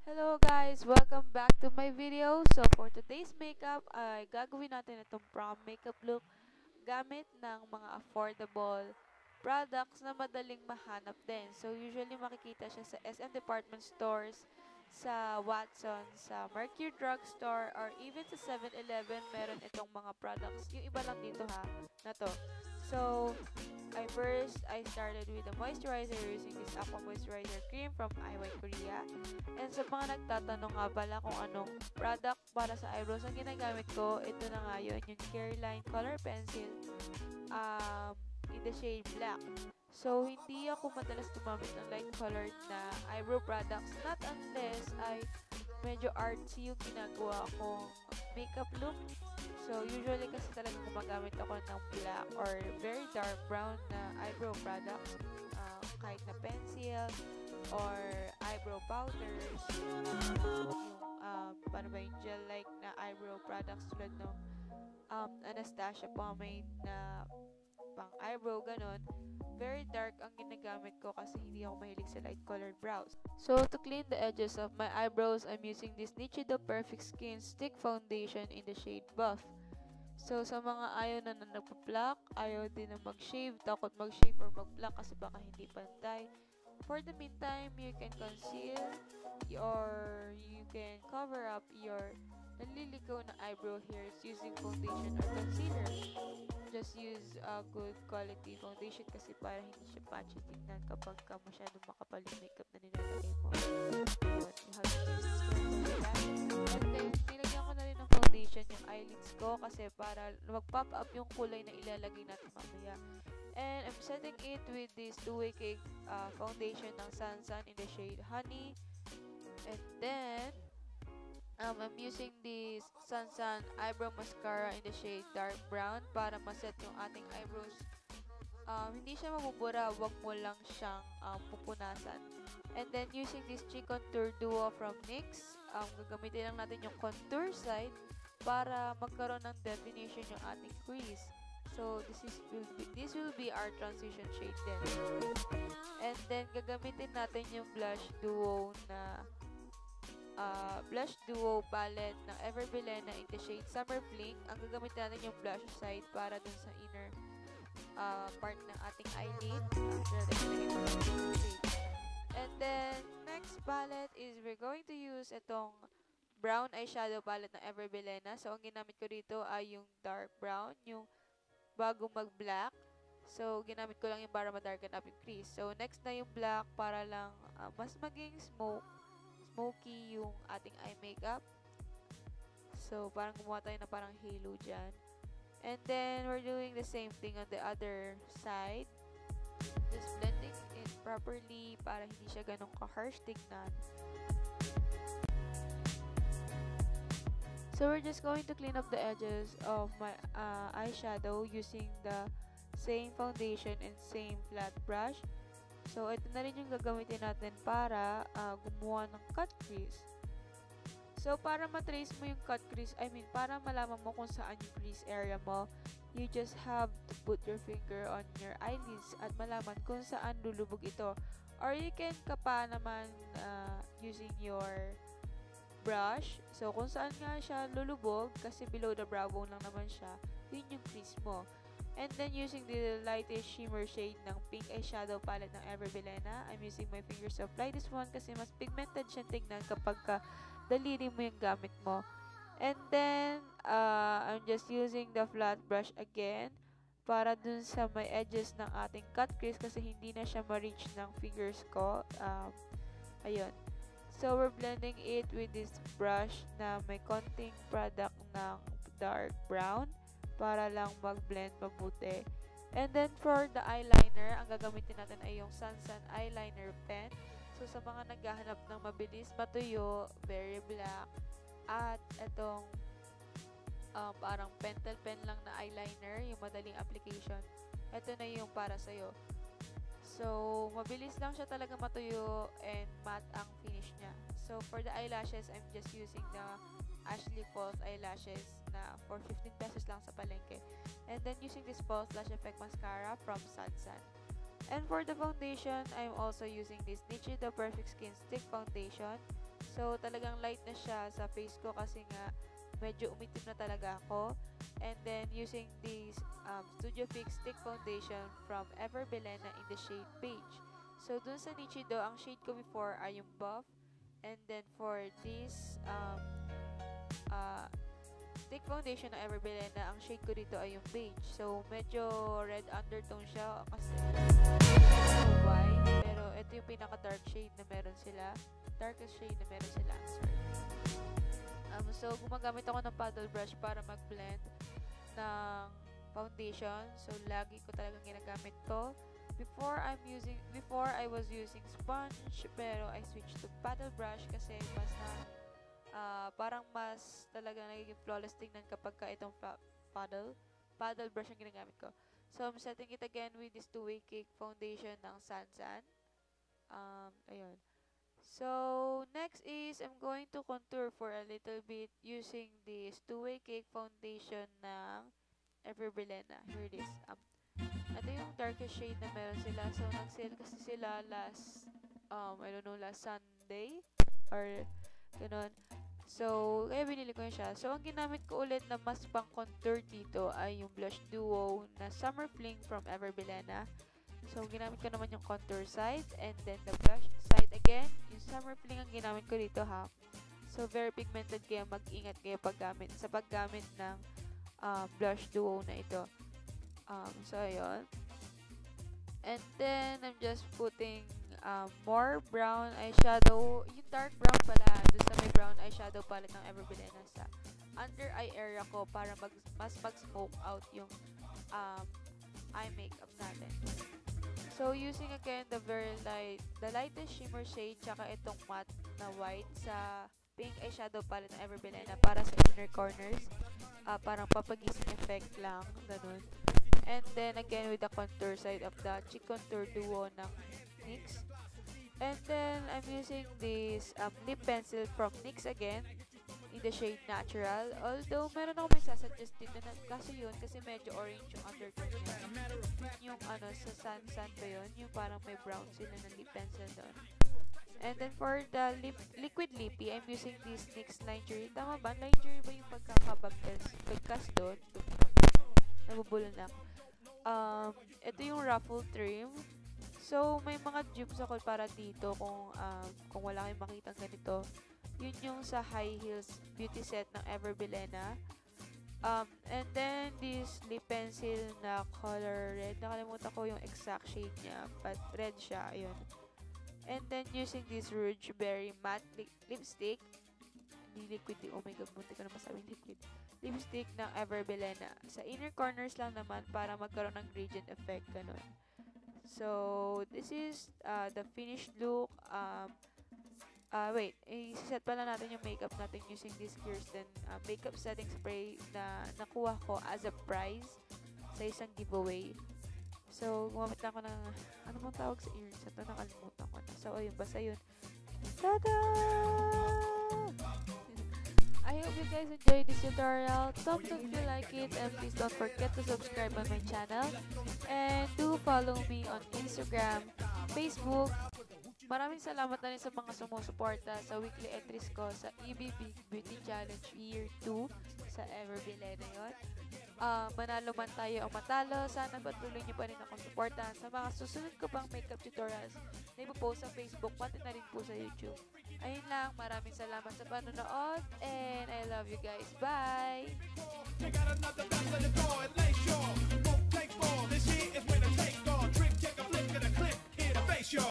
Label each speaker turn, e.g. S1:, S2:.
S1: Hello guys! Welcome back to my video. So for today's makeup ay gagawin natin itong prom makeup look gamit ng mga affordable products na madaling mahanap din. So usually makikita siya sa SM department stores, sa Watson, sa Mercury drugstore, or even sa 7-Eleven meron itong mga products. Yung iba lang dito ha, na to. So, I started with a moisturizer using this Aqua Moisturizer Cream from IY Korea. And sa mga nagtatanong nga pala kung anong product para sa eyebrows ang ginagamit ko, ito na nga yun, yung Careline Color Pencil in the shade black. So, hindi ako madalas gumamit ng light colored na eyebrow products, not unless ay medyo artsy yung ginagawa kong makeup look. So, usually kasi talaga gumagamit ako ng black or very dark brown na eyebrow products. Kahit na pencil or eyebrow powders. Paano ba yung gel-like na eyebrow products tulad ng Anastasia pomade na pang eyebrow, ganon. Very dark ang ginagamit ko kasi hindi ako mahilig sa light colored brows. So, to clean the edges of my eyebrows, I'm using this Niyo Perfect Skin Stick Foundation in the shade Buff. So, sa mga ayaw na nagpa-pluck, ayaw din na mag-shave, takot mag-shave or mag-pluck kasi baka hindi pantay. For the meantime, you can conceal or you can cover up your naliligaw na eyebrow hairs using foundation or concealer. Just use a good quality foundation kasi para hindi siya patchy tignan kapag ka masyadong makapal yung makeup na nilalagay mo. Yun, you have to use this like that. And then, nilagyan ko na rin ng foundation yung eyelids ko kasi para mag-pop up yung kulay na ilalagay natin mamaya. And I'm setting it with this 2-way cake foundation ng Sansan in the shade Honey. And then, I'm using this Sansan Eyebrow Mascara in the shade Dark Brown para maset yung ating eyebrows. Hindi siya mabubura, wag mo lang siyang pupunasan. And then, using this Cheek Contour Duo from NYX, gagamitin lang natin yung contour side para magkaroon ng definition yung ating crease. So, this will be our transition shade then. And then, gagamitin natin yung blush duo na blush duo palette ng Everbilena in the shade Summer Fling. Ang gagamitin natin yung blush side para dun sa inner part ng ating eyelid. And then, next palette is we're going to use itong brown eyeshadow palette ng Everbilena. So, ang ginamit ko dito ay yung dark brown, yung bago mag-black. So, ginamit ko lang yung para ma-darken up yung crease. So, next na yung black para lang mas maging smoky yung ating eye makeup. So, parang gumawa tayo na parang halo dyan. And then, we're doing the same thing on the other side. Just blending it properly para hindi siya ganun ka-harsh tignan. So, we're just going to clean up the edges of my eyeshadow using the same foundation and same flat brush. So, ito na rin yung gagamitin natin para gumawa ng cut crease. So, para matrace mo yung cut crease, para malaman mo kung saan yung crease area mo, you just have to put your finger on your eyelids at malaman kung saan lulubog ito. Or you can kapa naman using your brush. So, kung saan nga siya lulubog, kasi below the brow bone lang naman siya, yun yung crease mo. And then, using the lightest shimmer shade ng pink eyeshadow palette ng Everbilena, I'm using my fingers to apply this one kasi mas pigmented siya tingnan kapag daliri mo yung gamit mo. And then, I'm just using the flat brush again para dun sa may edges ng ating cut crease kasi hindi na siya ma-reach ng fingers ko. Ayun. So, we're blending it with this brush na may konting product ng dark brown para lang mag-blend mabuti. And then, for the eyeliner, ang gagamitin natin ay yung Sansan Eyeliner Pen. So, sa mga naghahanap ng mabilis matuyo, very black, at itong parang pentel pen lang na eyeliner, yung madaling application, ito na yung para sa'yo. So, mabilis lang siya talaga matuyo and matte ang finish niya. So, for the eyelashes, I'm just using the Ashley False eyelashes na for 15 pesos lang sa palengke. And then, using this False Lash Effect Mascara from Sansan. And for the foundation, I'm also using this Niyo Perfect Skin Stick Foundation. So, talagang light na siya sa face ko kasi nga medyo umitim na talaga ako. And then, using this Studio Fix Stick Foundation from Ever Belena in the shade Beige. So, dun sa Nichido, ang shade ko before ay yung buff. And then, for this stick foundation na Ever Belena, ang shade ko dito ay yung beige. So, medyo red undertone siya kasi white. Pero, ito yung pinaka-dark shade na meron sila. Darkest shade na meron sila. Sorry. So, gumagamit ako ng paddle brush para mag-blend ng foundation. So, lagi ko talagang ginagamit to. Before I was using sponge, pero I switched to paddle brush kasi mas parang mas talaga nagiging flawless tingnan kapag ka itong paddle brush ang ginagamit ko. So, I'm setting it again with this two-way cake foundation ng Sansan. Ayun. So, next is, I'm going to contour for a little bit using this two-way cake foundation ng Ever Belena. Here it is. Ito yung darkest shade na meron sila. So, nag-sale kasi sila last, I don't know, last Sunday. Or, ganun. So, kaya binili ko siya. So, ang ginamit ko ulit na mas pang-contour dito ay yung blush duo na Summer Fling from Ever Belena. So, ginamit ko naman yung contour side and then the blush side again. Yung Summer Fling ang ginamit ko dito ha. So, very pigmented kaya mag-ingat kayo sa paggamit ng blush duo na ito. So, ayun. And then, I'm just putting more brown eyeshadow. Yung dark brown pala, doon sa may brown eyeshadow palette ng Ever Belena sa under eye area ko para mas mag-smoke out yung eye makeup natin. So, using again the lightest shimmer shade, tsaka itong matte na white sa pink eyeshadow palette ng Ever Belena para sa inner corners. Parang papagising effect lang, ganun. And then, again, with the contour side of the cheek contour duo ng NYX. And then, I'm using this lip pencil from NYX again in the shade Natural. Although, meron ako may sasuggest dito na kasi medyo orange yung undertone niya. Yung sa Sansan ba yun? Yung parang may brown sila na lip pencil doon. And then, for the liquid lippy, I'm using this NYX Lingerie. Tama ba? Lingerie ba yung pagkakabagkas doon? Nabubulol na ako. Ito yung ruffle trim. So, may mga dupes ako para dito kung wala kayong makitang ganito. Yun yung sa high heels beauty set ng Ever Belena. And then, this lip pencil na color red. Nakalimutan ko yung exact shade niya. But red siya. Ayun. And then, using this Rouge Berry Matte Lipstick. Hindi liquid. Oh my god, munti ko na masabing liquid. Lipstick ng Ever Belena. Sa inner corners lang naman para magkaroon ng gradient effect. Ganun. So, this is the finished look. Wait. I-set pala natin yung makeup natin using this Kirsten makeup setting spray na nakuha ko as a prize sa isang giveaway. So, gumamit lang ako ng, ano mong tawag sa ears? Ito, nakalimutan ko na. So, ayun, basta yun. Tada! I hope you guys enjoyed this tutorial. Thumbs up if you like it, and please don't forget to subscribe on my channel. And do follow me on Instagram, Facebook. Maraming salamat na rin sa mga sumusuporta sa weekly entries ko sa EB Beauty Challenge Year 2 sa Ever Belena yun. Manalo man tayo o matalo, sana patuloy niyo pa rin akong suportahan sa mga susunod ko pang makeup tutorials na ipopost sa Facebook, pati na rin po sa YouTube. Ayun lang, maraming salamat sa panonood and I love you guys. Bye!